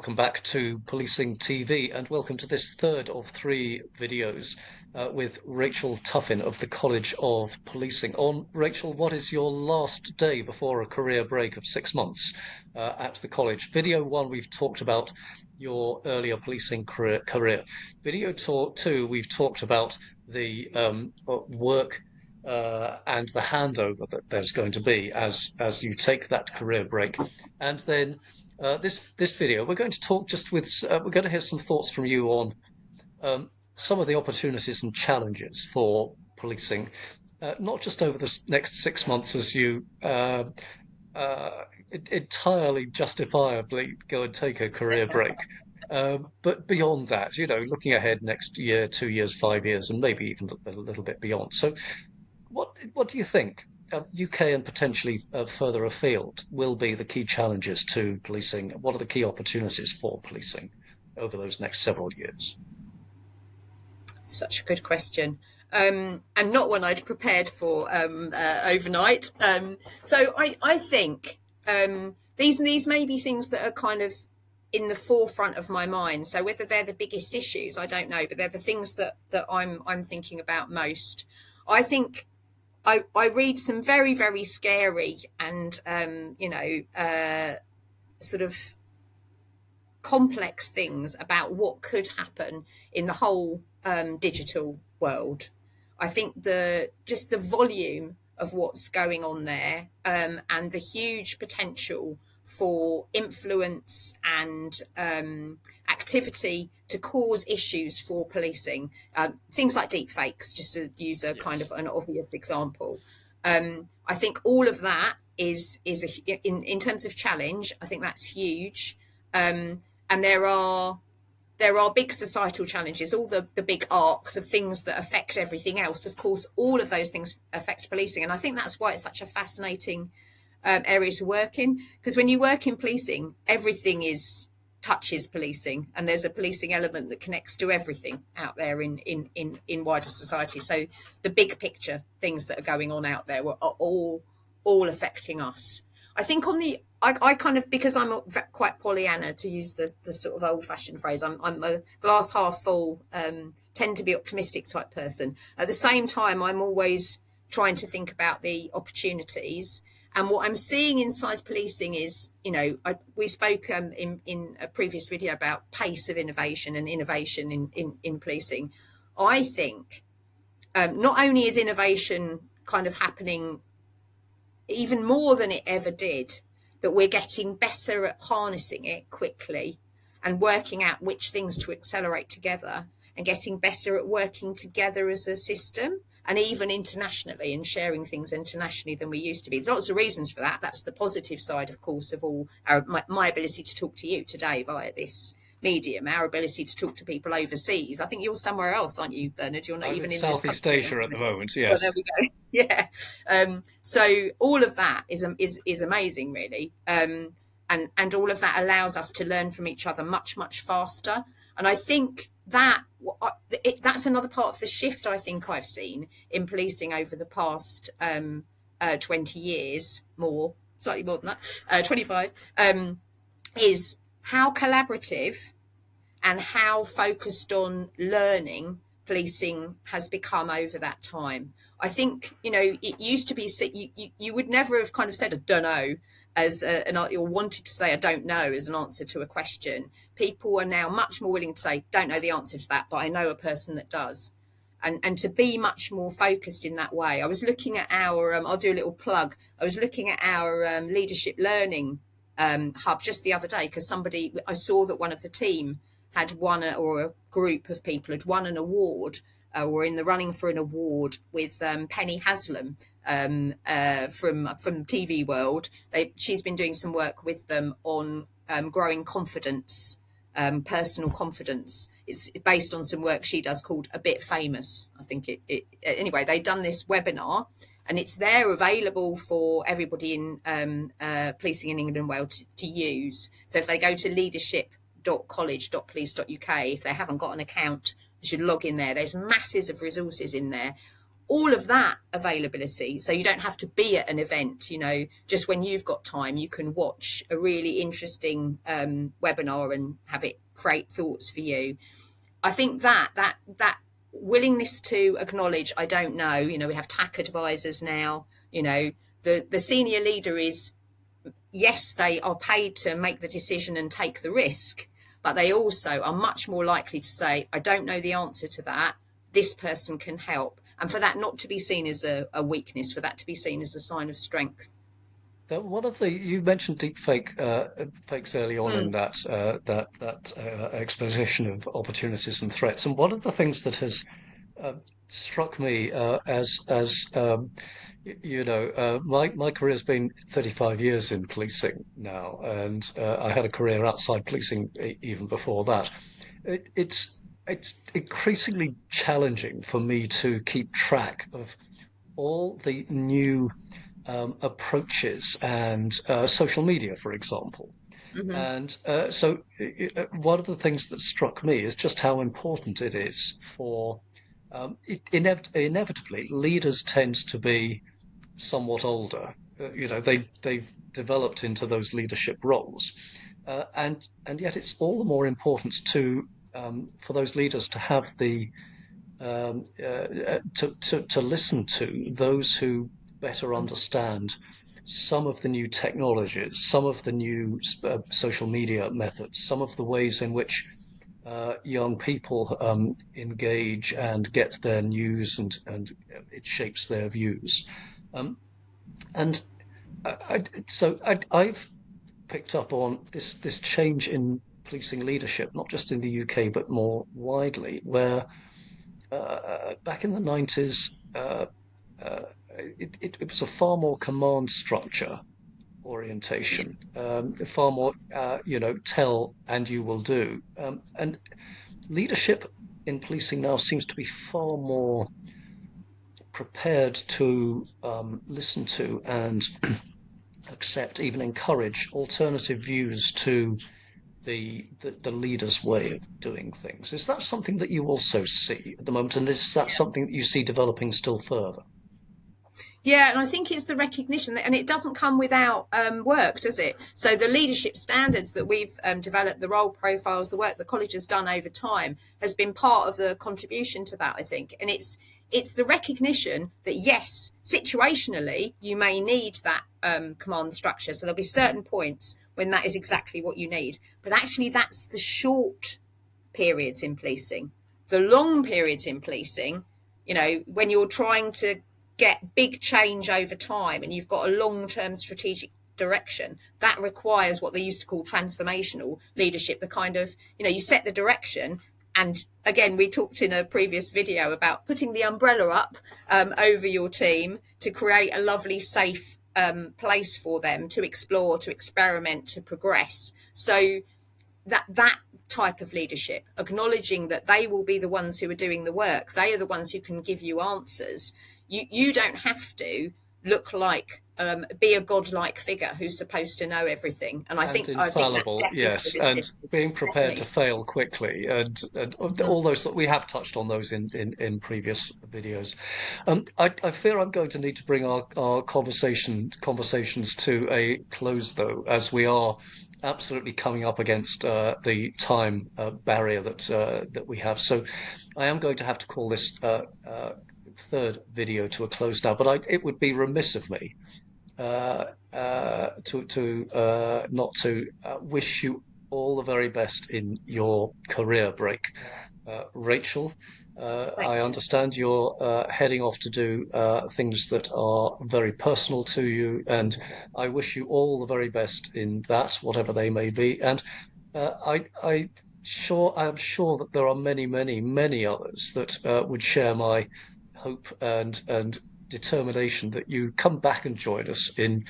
welcome back to Policing TV, and welcome to this third of three videos with Rachel Tuffin of the College of Policing. Rachel, what is your last day before a career break of 6 months at the college? Video one, we've talked about your earlier policing career. Video two, we've talked about the work and the handover that there's going to be as you take that career break, and then this video we're going to talk just with we're going to hear some thoughts from you on some of the opportunities and challenges for policing, not just over the next 6 months as you entirely justifiably go and take a career break. But beyond that, looking ahead next year, 2 years, 5 years, and maybe even a little bit beyond. So what do you think, UK and potentially further afield, will be the key challenges to policing? What are the key opportunities for policing over those next several years? Such a good question, and not one I'd prepared for overnight. So I think these may be things that are kind of in the forefront of my mind. So whether they're the biggest issues, I don't know, but they're the things that I'm thinking about most. I think I read some very, very scary and, sort of complex things about what could happen in the whole digital world. I think just the volume of what's going on there, and the huge potential for influence and activity to cause issues for policing. Things like deepfakes, just to use a kind of an obvious example. I think all of that is in terms of challenge, I think that's huge. And there are big societal challenges, all the big arcs of things that affect everything else. Of course, all of those things affect policing. And I think that's why it's such a fascinating area to work in, because when you work in policing, everything touches policing, and there's a policing element that connects to everything out there in wider society. So the big picture things that are going on out there are all affecting us. I think I kind of, because I'm quite Pollyanna, to use the sort of old-fashioned phrase, I'm a glass half full, tend to be optimistic type person. At the same time, I'm always trying to think about the opportunities. And what I'm seeing inside policing is, we spoke in a previous video about pace of innovation and innovation in policing. I think not only is innovation kind of happening even more than it ever did, that we're getting better at harnessing it quickly and working out which things to accelerate together, and getting better at working together as a system, and even internationally, and sharing things internationally than we used to be. There's lots of reasons for that. That's the positive side, of course, of all my ability to talk to you today via this medium, our ability to talk to people overseas. I think you're somewhere else, aren't you, Bernard? You're not even in Southeast Asia at the moment. Yes. Well, there we go. Yeah. So all of that is amazing, really. And all of that allows us to learn from each other much, much faster. And I think that's another part of the shift I think I've seen in policing over the past 20 years, slightly more than that, 25, is how collaborative and how focused on learning policing has become over that time. I think, it used to be, you would never have kind of said, I don't know, or wanted to say, I don't know, as an answer to a question. People are now much more willing to say, don't know the answer to that, but I know a person that does. And to be much more focused in that way. I was looking at our, I'll do a little plug. I was looking at our leadership learning hub just the other day, because I saw that one of the team had won, or a group of people had won an award, or in the running for an award with Penny Haslam from TV World. She's been doing some work with them on growing confidence, personal confidence. It's based on some work she does called A Bit Famous. I think anyway, they've done this webinar, and it's there available for everybody in policing in England and Wales to use. So if they go to leadership.college.police.uk, if they haven't got an account, they should log in there. There's masses of resources in there all of that availability. So you don't have to be at an event, just when you've got time, you can watch a really interesting webinar and have it create thoughts for you. I think that willingness to acknowledge, I don't know, we have TAC advisors now, the senior leader is, yes, they are paid to make the decision and take the risk, but they also are much more likely to say, I don't know the answer to that. This person can help. And for that not to be seen as a weakness, for that to be seen as a sign of strength. One of the you mentioned fakes early on in Mm, that exposition of opportunities and threats, and one of the things that has uh, struck me my career's been 35 years in policing now, and I had a career outside policing even before that. It's increasingly challenging for me to keep track of all the new approaches and social media, for example. hmm And one of the things that struck me is just how important it is for inevitably leaders tend to be somewhat older. They've developed into those leadership roles, and yet it's all the more important to for those leaders to have the to listen to those who better understand some of the new technologies, some of the new social media methods, some of the ways in which young people engage and get their news, and it shapes their views. Um, and I've picked up on this change in policing leadership, not just in the UK, but more widely, where back in the 90s, it was a far more command structure Yeah. orientation, far more, tell and you will do. And leadership in policing now seems to be far more prepared to listen to and accept, even encourage alternative views to the leader's way of doing things. Is that something that you also see at the moment, and is that something that you see developing still further? Yeah, and I think it's the recognition that, and it doesn't come without work, does it? So the leadership standards that we've developed, the role profiles, the work the college has done over time, has been part of the contribution to that, I think. And it's the recognition that yes, situationally, you may need that command structure. So there'll be certain points when that is exactly what you need, but actually, that's the short periods in policing. The long periods in policing, when you're trying to get big change over time and you've got a long-term strategic direction, that requires what they used to call transformational leadership, the kind of, you set the direction. And again, we talked in a previous video about putting the umbrella up over your team to create a lovely, safe place for them to explore, to experiment, to progress. So that type of leadership, acknowledging that they will be the ones who are doing the work, they are the ones who can give you answers. You don't have to look like be a godlike figure who's supposed to know everything. And And I think that's infallible, definitely yes, the and shift. being prepared to Definitely. fail quickly, and Mm. all those that we have touched on those in previous videos. I fear I'm going to need to bring our conversations to a close, though, as we are absolutely coming up against the time barrier that we have. So I am going to have to call this third video to a close now. But it would be remiss of me to not to wish you all the very best in your career break. Rachel, I Thank you. understand you're heading off to do things that are very personal to you, and I wish you all the very best in that, whatever they may be. And I am sure that there are many, many, many others that would share my hope and determination that you come back and join us in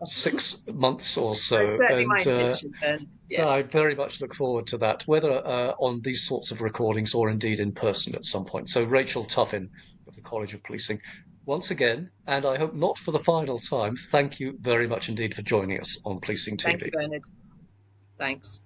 6 months or That's so. certainly my And intention, Ben. Yeah. I very much look forward to that, whether on these sorts of recordings or indeed in person at some point. So, Rachel Tuffin of the College of Policing, once again, and I hope not for the final time, thank you very much indeed for joining us on Policing Thank TV. you, Bernard. Thanks.